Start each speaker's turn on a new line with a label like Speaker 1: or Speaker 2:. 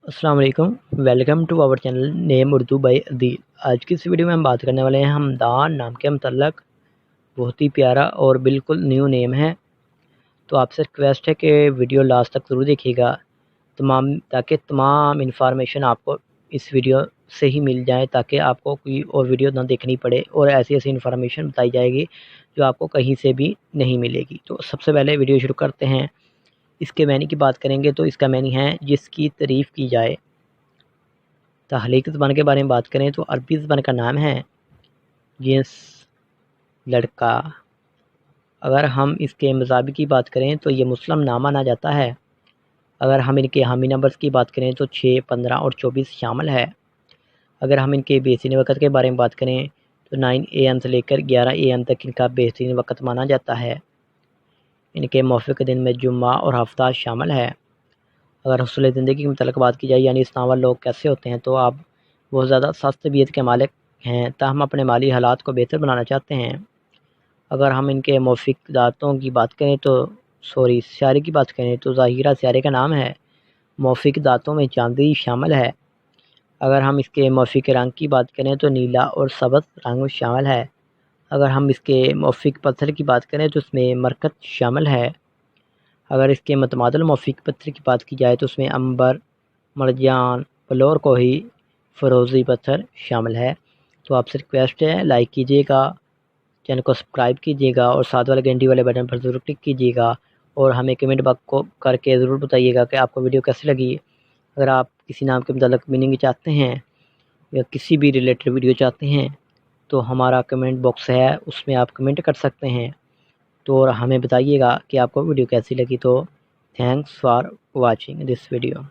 Speaker 1: अस्सलाम वालेकुम। Welcome to our channel name Urdu by Adeel. आज की इस वीडियो में हम बात करने वाले हैं हमदान नाम के मतलब। बहुत ही प्यारा और बिल्कुल न्यू नेम है, तो आपसे रिक्वेस्ट है कि वीडियो लास्ट तक ज़रूर देखिएगा ताकि तमाम इन्फॉर्मेशन आपको इस वीडियो से ही मिल जाए, ताकि आपको कोई और वीडियो ना देखनी पड़े और ऐसी ऐसी इन्फॉर्मेशन बताई जाएगी जो आपको कहीं से भी नहीं मिलेगी। तो सबसे पहले वीडियो शुरू करते हैं। इसके मैनी की बात करेंगे तो इसका मैनी है जिसकी तारीफ़ की जाए। तहलीक ज़बान के बारे में बात करें तो अरबी ज़बान का नाम है जिन्स, लड़का। अगर हम इसके मज़ाबी की बात करें तो ये मुस्लिम नाम माना जाता है। अगर हम इनके हामी नंबर्स की बात करें तो 6, 15 और 24 शामिल है। अगर हम इनके बेहतरीन वक़्त के बारे में बात करें तो 9 AM से लेकर 11 AM तक इनका बेहतरीन वक़्त माना जाता है। इनके मौफ़िक़ दिन में जुम्मा और हफ्ता शामिल है। अगर हुस्न ज़िंदगी के मुतल्लिक़ बात की जाए, यानी इस नावल लोग कैसे होते हैं, तो आप बहुत ज़्यादा सख्त तबीयत के मालिक हैं, ताहम अपने माली हालात को बेहतर बनाना चाहते हैं। अगर हम इनके मौफ़िक़ दातों की बात करें तो सियारे की बात करें तो ज़ाहिरा सियारे का नाम है। मौफ़िक़ दातों में चांदी शामिल है। अगर हम इसके मौफ़िक़ रंग की बात करें तो नीला और सब्ज़ रंग शामिल है। अगर हम इसके मौफ़िक़ पत्थर की बात करें तो उसमें मरकत शामिल है। अगर इसके मतमादल मौफ़िक़ पत्थर की बात की जाए तो उसमें अंबर, मरजान, बलौर कोही, फ़िरोज़ी पत्थर शामिल है। तो आपसे रिक्वेस्ट है, लाइक कीजिएगा, चैनल को सब्सक्राइब कीजिएगा और साथ वाले घंटी वाले बटन पर ज़रूर क्लिक कीजिएगा और हमें कमेंट बॉक्स को करके ज़रूर बताइएगा कि आपको वीडियो कैसी लगी। अगर आप किसी नाम के मुताल्लिक़ मीनिंग चाहते हैं या किसी भी रिलेटेड वीडियो चाहते हैं तो हमारा कमेंट बॉक्स है, उसमें आप कमेंट कर सकते हैं। तो और हमें बताइएगा कि आपको वीडियो कैसी लगी। तो thanks for watching this video.